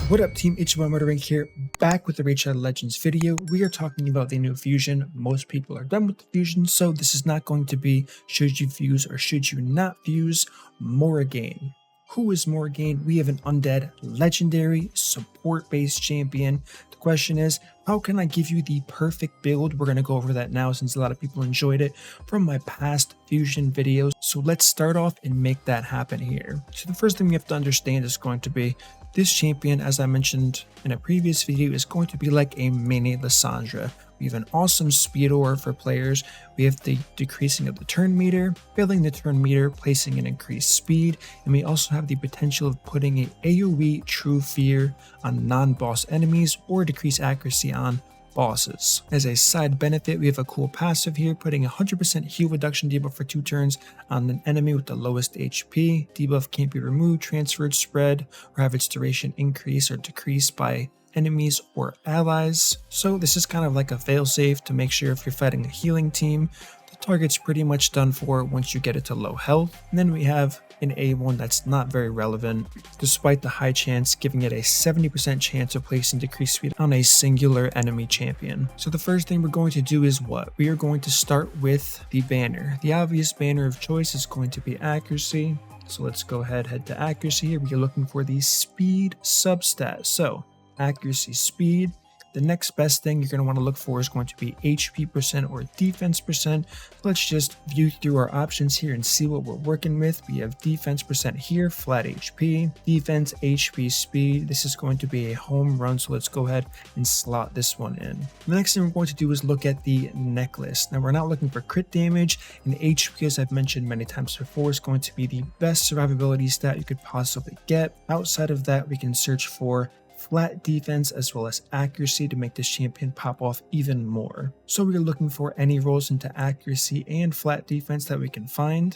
What up team, it's your boy MurderInc here, back with the Raid Shadow Legends video. We are talking about the new fusion. Most people are done with the fusion, so this is not going to be should you fuse or should you not fuse Morrigaine. Who is Morrigaine? We have an undead legendary support-based champion. The question is, how can I give you the perfect build? We're going to go over that now since a lot of people enjoyed it from my past fusion videos. So let's start off and make that happen here. So the first thing we have to understand is going to be this champion, as I mentioned in a previous video, is going to be like a mini Lyssandra. We have an awesome speed aura for players. We have the decreasing of the turn meter, filling the turn meter, placing an increased speed, and we also have the potential of putting an AoE True Fear on non-boss enemies or decrease accuracy on bosses. As a side benefit, we have a cool passive here, putting 100% heal reduction debuff for 2 turns on an enemy with the lowest HP. Debuff can't be removed, transferred, spread, or have its duration increase or decrease by enemies or allies. So this is kind of like a failsafe to make sure if you're fighting a healing team, the target's pretty much done for once you get it to low health. And then we have an A1 that's not very relevant, despite the high chance, giving it a 70% chance of placing decreased speed on a singular enemy champion. So the first thing we're going to do is what? We are going to start with the banner. The obvious banner of choice is going to be accuracy. So let's go head to accuracy here. We are looking for the speed substat. So accuracy, speed. The next best thing you're going to want to look for is going to be HP percent or defense percent. Let's just view through our options here and see what we're working with. We have defense percent here, flat HP, defense, HP, speed. This is going to be a home run, so let's go ahead and slot this one in. The next thing we're going to do is look at the necklace. Now we're not looking for crit damage, and HP, as I've mentioned many times before, is going to be the best survivability stat you could possibly get. Outside of that, we can search for flat defense as well as accuracy to make this champion pop off even more. So we're looking for any rolls into accuracy and flat defense that we can find.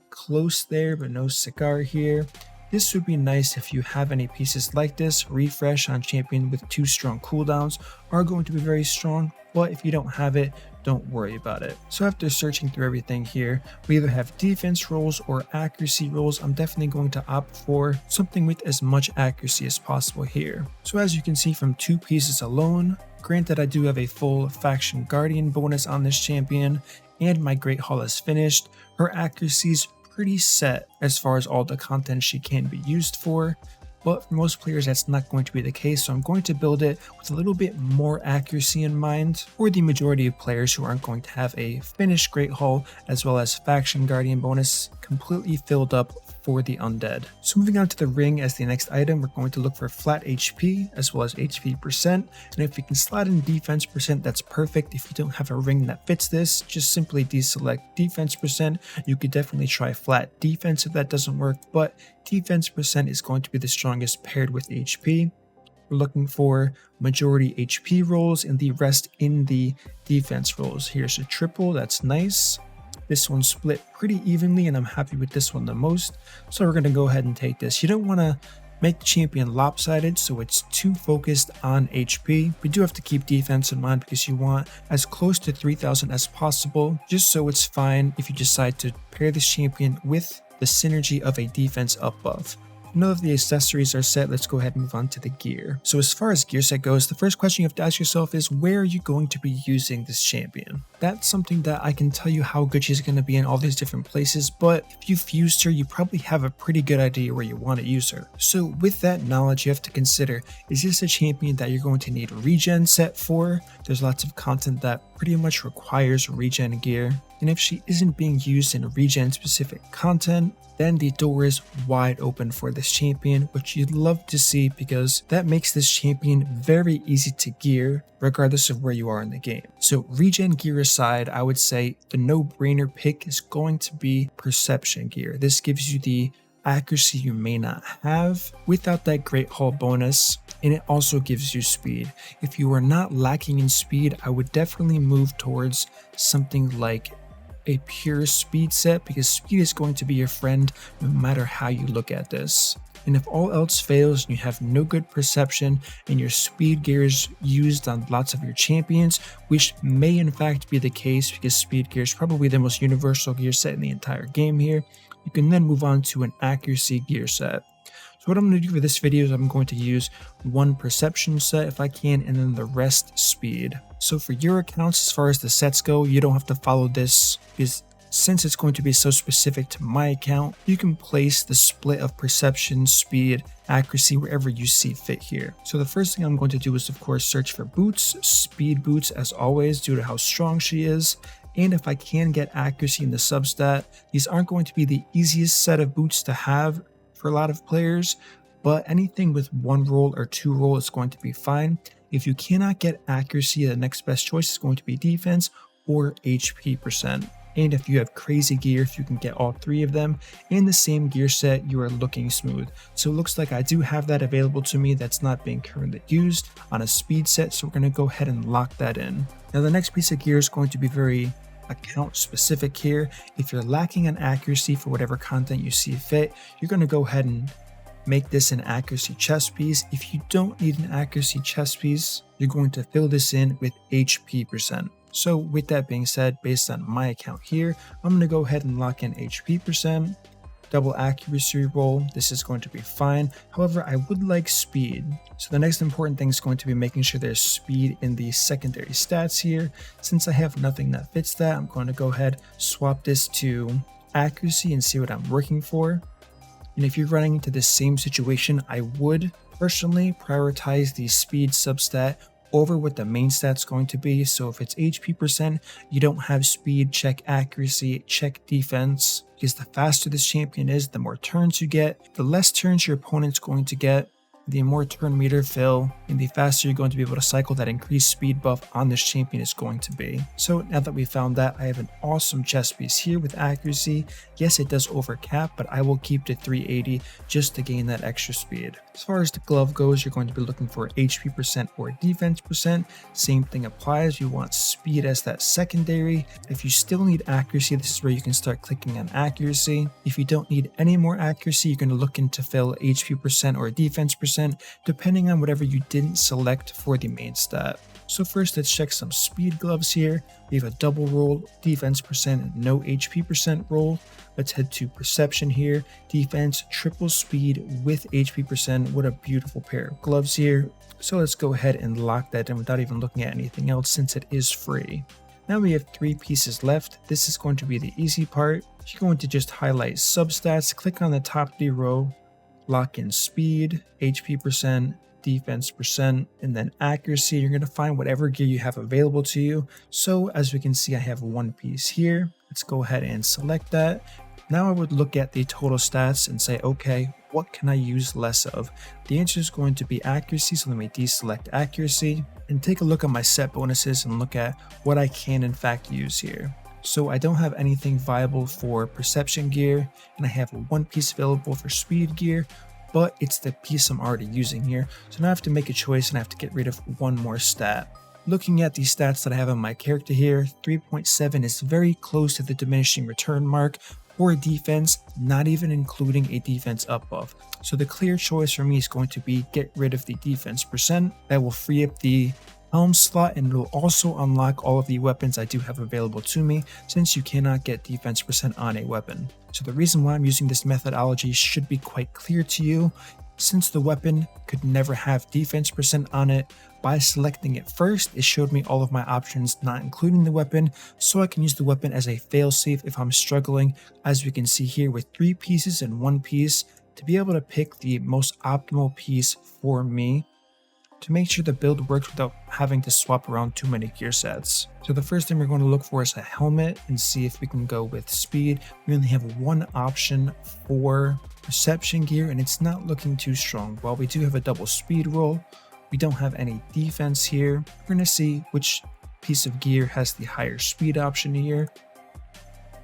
Close there, but no cigar here. This would be nice if you have any pieces like this. Refresh on champion with 2 strong cooldowns are going to be very strong, but if you don't have it, don't worry about it. So after searching through everything here, we either have defense rolls or accuracy rolls. I'm definitely going to opt for something with as much accuracy as possible here. So as you can see from 2 pieces alone, granted I do have a full faction guardian bonus on this champion, and my Great Hall is finished, her accuracy's pretty set as far as all the content she can be used for. But for most players that's not going to be the case, so I'm going to build it with a little bit more accuracy in mind for the majority of players who aren't going to have a finished Great Hall as well as Faction Guardian bonus completely filled up for the undead. So moving on to the ring as the next item, we're going to look for flat HP as well as HP percent, and if we can slot in defense percent, that's perfect. If you don't have a ring that fits this, just simply deselect defense percent. You could definitely try flat defense if that doesn't work, but defense percent is going to be the strongest paired with HP. We're looking for majority HP rolls and the rest in the defense rolls. Here's a triple, that's nice. This one split pretty evenly and I'm happy with this one the most. So we're going to go ahead and take this. You don't want to make the champion lopsided so it's too focused on HP. We do have to keep defense in mind because you want as close to 3000 as possible, just so it's fine if you decide to pair this champion with the synergy of a defense up buff. Now that the accessories are set, let's go ahead and move on to the gear. So as far as gear set goes, the first question you have to ask yourself is, where are you going to be using this champion? That's something that I can tell you how good she's going to be in all these different places, but if you fused her, you probably have a pretty good idea where you want to use her. So with that knowledge, you have to consider, is this a champion that you're going to need regen set for? There's lots of content that pretty much requires regen gear. And if she isn't being used in regen specific content, then the door is wide open for this champion, which you'd love to see because that makes this champion very easy to gear regardless of where you are in the game. So regen gear aside, I would say the no-brainer pick is going to be perception gear. This gives you the accuracy you may not have without that Great Hall bonus, and it also gives you speed. If you are not lacking in speed, I would definitely move towards something like a pure speed set, because speed is going to be your friend no matter how you look at this. And if all else fails and you have no good perception and your speed gear is used on lots of your champions, which may in fact be the case because speed gear is probably the most universal gear set in the entire game here, you can then move on to an accuracy gear set. So what I'm going to do for this video is I'm going to use one perception set if I can, and then the rest speed. So for your accounts, as far as the sets go, you don't have to follow this because since it's going to be so specific to my account, you can place the split of perception, speed, accuracy wherever you see fit here. So the first thing I'm going to do is of course search for boots, speed boots as always due to how strong she is. And if I can get accuracy in the substat, these aren't going to be the easiest set of boots to have for a lot of players, but anything with 1 roll or 2 roll is going to be fine. If you cannot get accuracy, the next best choice is going to be defense or HP percent. And if you have crazy gear, if you can get all 3 of them in the same gear set, you are looking smooth. So it looks like I do have that available to me that's not being currently used on a speed set, so we're going to go ahead and lock that in. Now the next piece of gear is going to be very account specific here. If you're lacking on accuracy for whatever content you see fit, you're going to go ahead and make this an accuracy chest piece. If you don't need an accuracy chest piece, you're going to fill this in with HP percent. So with that being said, based on my account here, I'm going to go ahead and lock in HP percent, double accuracy roll. This is going to be fine. However, I would like speed. So the next important thing is going to be making sure there's speed in the secondary stats here. Since I have nothing that fits that, I'm going to go ahead, swap this to accuracy and see what I'm working for. And if you're running into the same situation, I would personally prioritize the speed substat over what the main stat's going to be. So if it's HP percent, you don't have speed, check accuracy, check defense, because the faster this champion is, the more turns you get, the less turns your opponent's going to get, the more turn meter fill, and the faster you're going to be able to cycle that increased speed buff on this champion is going to be. So now that we found that, I have an awesome chest piece here with accuracy. Yes, it does overcap, but I will keep to 380 just to gain that extra speed. As far as the glove goes, you're going to be looking for HP percent or defense percent. Same thing applies. You want speed as that secondary. If you still need accuracy, this is where you can start clicking on accuracy. If you don't need any more accuracy, you're going to look into fill HP percent or defense percent, depending on whatever you didn't select for the main stat. So first, let's check some speed gloves here. We have a double roll, defense percent, no HP percent roll. Let's head to perception here. Defense, triple speed with HP percent. What a beautiful pair of gloves here. So let's go ahead and lock that in without even looking at anything else since it is free. Now we have 3 pieces left. This is going to be the easy part. You're going to just highlight substats, click on the top 3 row, lock in speed, HP percent, defense percent, and then accuracy. You're going to find whatever gear you have available to you. So as we can see, I have 1 piece here. Let's go ahead and select that. Now I would look at the total stats and say, okay, what can I use less of? The answer is going to be accuracy, so let me deselect accuracy and take a look at my set bonuses and look at what I can in fact use here. So I don't have anything viable for perception gear, and I have 1 piece available for speed gear, but it's the piece I'm already using here. So now I have to make a choice and I have to get rid of 1 more stat. Looking at the stats that I have on my character here, 3.7 is very close to the diminishing return mark for defense, not even including a defense up buff. So the clear choice for me is going to be get rid of the defense percent. That will free up the helm slot, and it will also unlock all of the weapons I do have available to me, since you cannot get defense percent on a weapon. So the reason why I'm using this methodology should be quite clear to you. Since the weapon could never have defense percent on it, by selecting it first, it showed me all of my options, not including the weapon, so I can use the weapon as a failsafe if I'm struggling, as we can see here with 3 pieces and 1 piece, to be able to pick the most optimal piece for me to make sure the build works without having to swap around too many gear sets. So the first thing we're going to look for is a helmet and see if we can go with speed. We only have 1 option for perception gear and it's not looking too strong. While we do have a double speed roll, we don't have any defense here. We're going to see which piece of gear has the higher speed option here.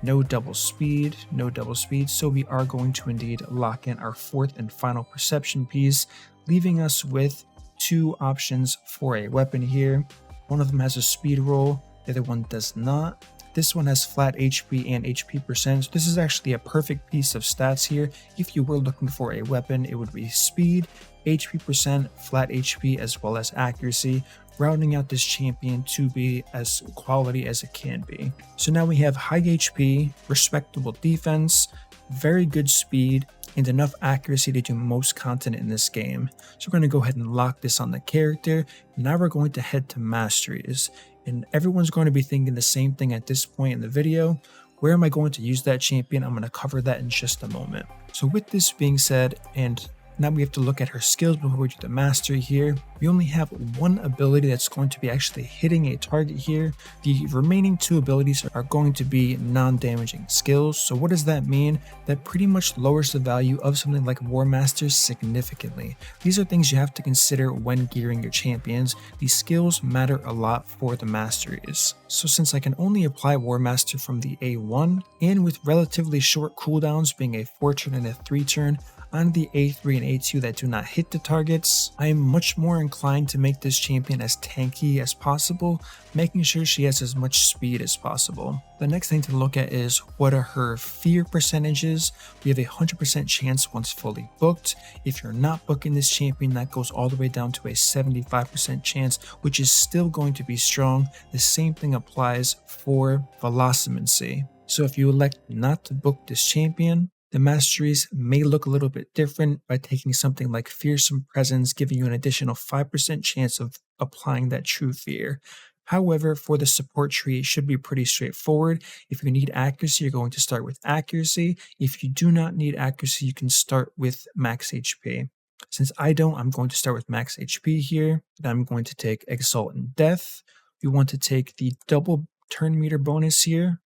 No double speed, no double speed. So we are going to indeed lock in our 4th and final perception piece, leaving us with 2 options for a weapon here. One of them has a speed roll, the other one does not. This one has flat HP and HP percent. This is actually a perfect piece of stats here. If you were looking for a weapon, it would be speed, HP percent, flat HP, as well as accuracy, rounding out this champion to be as quality as it can be. So now we have high HP, respectable defense, very good speed, and enough accuracy to do most content in this game. So we're going to go ahead and lock this on the character. Now we're going to head to Masteries, and everyone's going to be thinking the same thing at this point in the video. Where am I going to use that champion? I'm going to cover that in just a moment. So with this being said, and now we have to look at her skills before we do the mastery here. We only have one ability that's going to be actually hitting a target here. The remaining two abilities are going to be non-damaging skills. So what does that mean? That pretty much lowers the value of something like War Master significantly. These are things you have to consider when gearing your champions. These skills matter a lot for the masteries. So since I can only apply War Master from the A1, and with relatively short cooldowns being a 4-turn and a 3-turn, on the A3 and A2 that do not hit the targets, I am much more inclined to make this champion as tanky as possible, making sure she has as much speed as possible. The next thing to look at is what are her fear percentages. We have a 100% chance once fully booked. If you're not booking this champion, that goes all the way down to a 75% chance, which is still going to be strong. The same thing applies for Velocimancy. So if you elect not to book this champion, the masteries may look a little bit different by taking something like Fearsome Presence, giving you an additional 5% chance of applying that true fear. However, for the support tree, it should be pretty straightforward. If you need accuracy, you're going to start with accuracy. If you do not need accuracy, you can start with max HP. Since I don't, I'm going to start with max HP here. Then I'm going to take Exaltant Death. We want to take the double turn meter bonus here,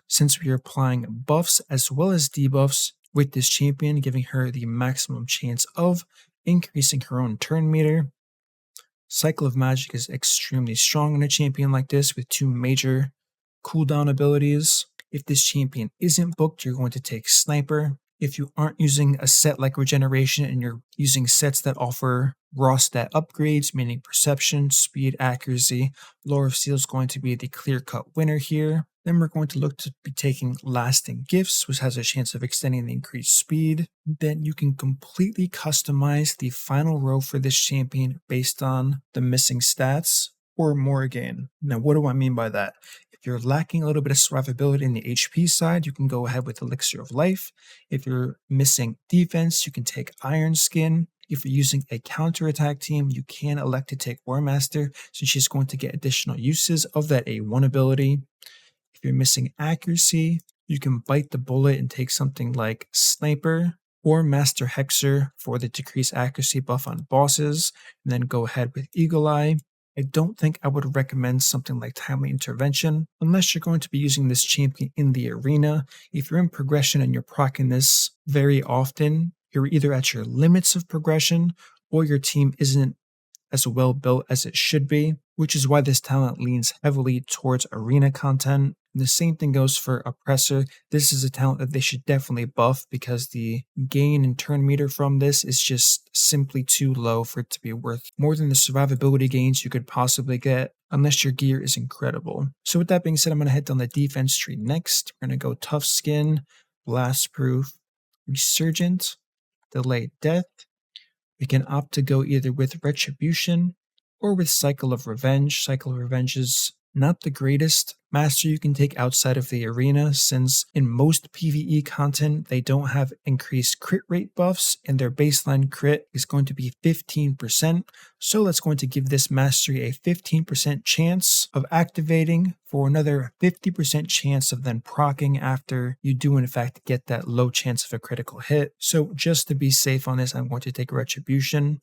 since we are applying buffs as well as debuffs with this champion, giving her the maximum chance of increasing her own turn meter. Cycle of Magic is extremely strong in a champion like this with two major cooldown abilities. If this champion isn't booked, you're going to take Sniper. If you aren't using a set like Regeneration and you're using sets that offer raw stat upgrades, meaning Perception, Speed, Accuracy, Lore of Steel is going to be the clear-cut winner here. Then we're going to look to be taking Lasting Gifts, which has a chance of extending the increased speed. Then you can completely customize the final row for this champion based on the missing stats or Morrigaine. Now, what do I mean by that? If you're lacking a little bit of survivability in the HP side, you can go ahead with Elixir of Life. If you're missing defense, you can take Iron Skin. If you're using a counterattack team, you can elect to take War Master, since she's going to get additional uses of that A1 ability. If you're missing accuracy, you can bite the bullet and take something like Sniper or Master Hexer for the decreased accuracy buff on bosses, and then go ahead with Eagle Eye. I don't think I would recommend something like Timely Intervention unless you're going to be using this champion in the arena. If you're in progression and you're proccing this very often, you're either at your limits of progression or your team isn't as well built as it should be, which is why this talent leans heavily towards arena content. And the same thing goes for Oppressor. This is a talent that they should definitely buff because the gain and turn meter from this is just simply too low for it to be worth more than the survivability gains you could possibly get unless your gear is incredible. So with that being said, I'm going to head down the defense tree next. We're going to go Tough Skin, Blast Proof, Resurgent, Delayed Death. We can opt to go either with Retribution or with Cycle of Revenge. Cycle of Revenge is not the greatest master you can take outside of the arena, since in most PvE content they don't have increased crit rate buffs and their baseline crit is going to be 15%. So that's going to give this mastery a 15% chance of activating for another 50% chance of then proccing after you do in fact get that low chance of a critical hit. So just to be safe on this, I'm going to take Retribution.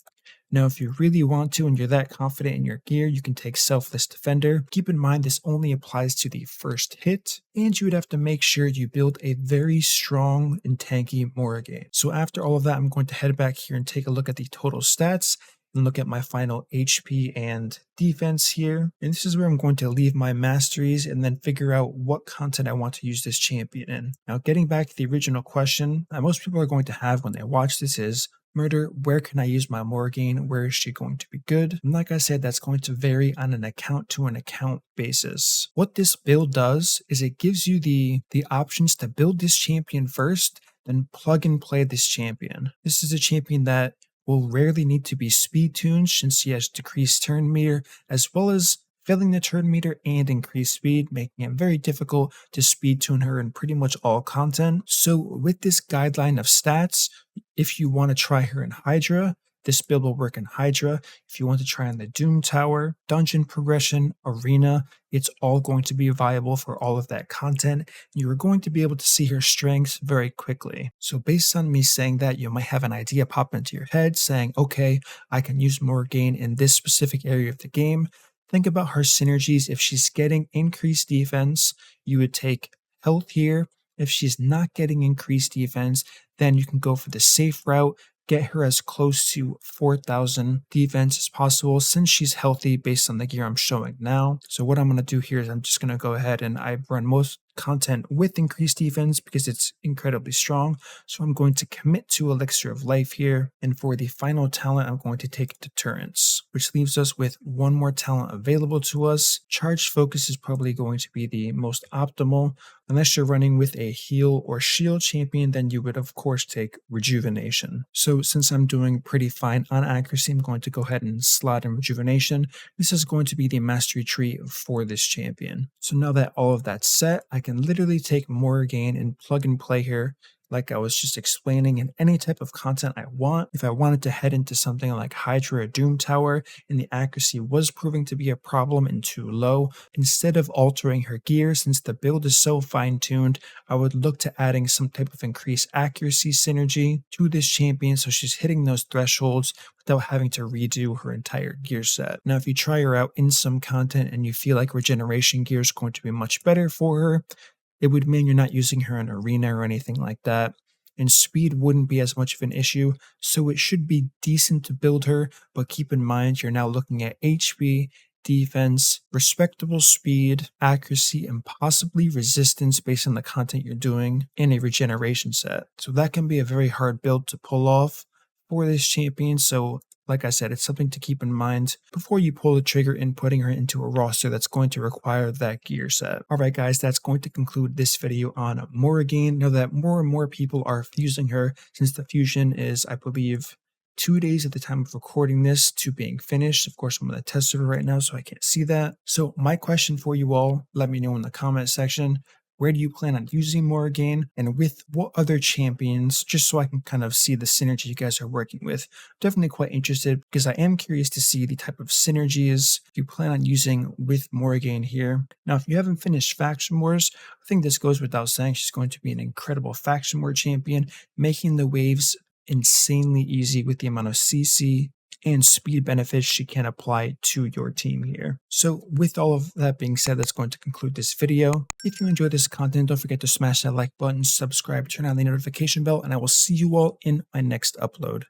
Now, if you really want to and you're that confident in your gear, you can take Selfless Defender. Keep in mind this only applies to the first hit, and you would have to make sure you build a very strong and tanky Morrigaine. So after all of that, I'm going to head back here and take a look at the total stats and look at my final HP and defense here. And this is where I'm going to leave my masteries and then figure out what content I want to use this champion in. Now, getting back to the original question that most people are going to have when they watch this is, Murder, where can I use my Morrigaine? Where is she going to be good? And like I said, that's going to vary on an account to an account basis. What this build does is it gives you the options to build this champion first, then plug and play this champion. This is a champion that will rarely need to be speed tuned since she has decreased turn meter, as well as filling the turn meter and increased speed, making it very difficult to speed tune her in pretty much all content. So with this guideline of stats, if you want to try her in Hydra, this build will work in Hydra. If you want to try on the Doom Tower, Dungeon Progression, Arena, it's all going to be viable for all of that content. You are going to be able to see her strengths very quickly. So based on me saying that, you might have an idea pop into your head saying, okay, I can use Morrigaine in this specific area of the game. Think about her synergies. If she's getting increased defense, you would take health here. If she's not getting increased defense, then you can go for the safe route, get her as close to 4,000 defense as possible since she's healthy based on the gear I'm showing now. So what I'm going to do here is I'm just going to go ahead and I run most content with increased defense because it's incredibly strong. So I'm going to commit to Elixir of Life here. And for the final talent, I'm going to take Deterrence, which leaves us with one more talent available to us. Charged Focus is probably going to be the most optimal. Unless you're running with a heal or shield champion, then you would of course take Rejuvenation. So since I'm doing pretty fine on accuracy, I'm going to go ahead and slot in Rejuvenation. This is going to be the mastery tree for this champion. So now that all of that's set, I can literally take Morrigaine and plug and play here like I was just explaining in any type of content I want. If I wanted to head into something like Hydra or Doom Tower and the accuracy was proving to be a problem and too low, instead of altering her gear, since the build is so fine-tuned, I would look to adding some type of increased accuracy synergy to this champion so she's hitting those thresholds without having to redo her entire gear set. Now, if you try her out in some content and you feel like regeneration gear is going to be much better for her, it would mean you're not using her in arena or anything like that, and speed wouldn't be as much of an issue, so it should be decent to build her, but keep in mind you're now looking at HP, defense, respectable speed, accuracy, and possibly resistance based on the content you're doing, and a regeneration set. So that can be a very hard build to pull off for this champion, so like I said, it's something to keep in mind before you pull the trigger in putting her into a roster that's going to require that gear set. Alright guys, that's going to conclude this video on Morrigaine. Know that more and more people are fusing her since the fusion is, I believe, 2 days at the time of recording this to being finished. Of course, I'm on the test server right now, so I can't see that. So my question for you all, let me know in the comment section. Where do you plan on using Morrigaine, and with what other champions, just so I can kind of see the synergy you guys are working with. Definitely quite interested because I am curious to see the type of synergies you plan on using with Morrigaine here. Now, if you haven't finished Faction Wars, I think this goes without saying she's going to be an incredible Faction War champion, making the waves insanely easy with the amount of CC and speed benefits she can apply to your team here. So with all of that being said, that's going to conclude this video. If you enjoyed this content, don't forget to smash that like button, subscribe, turn on the notification bell, and I will see you all in my next upload.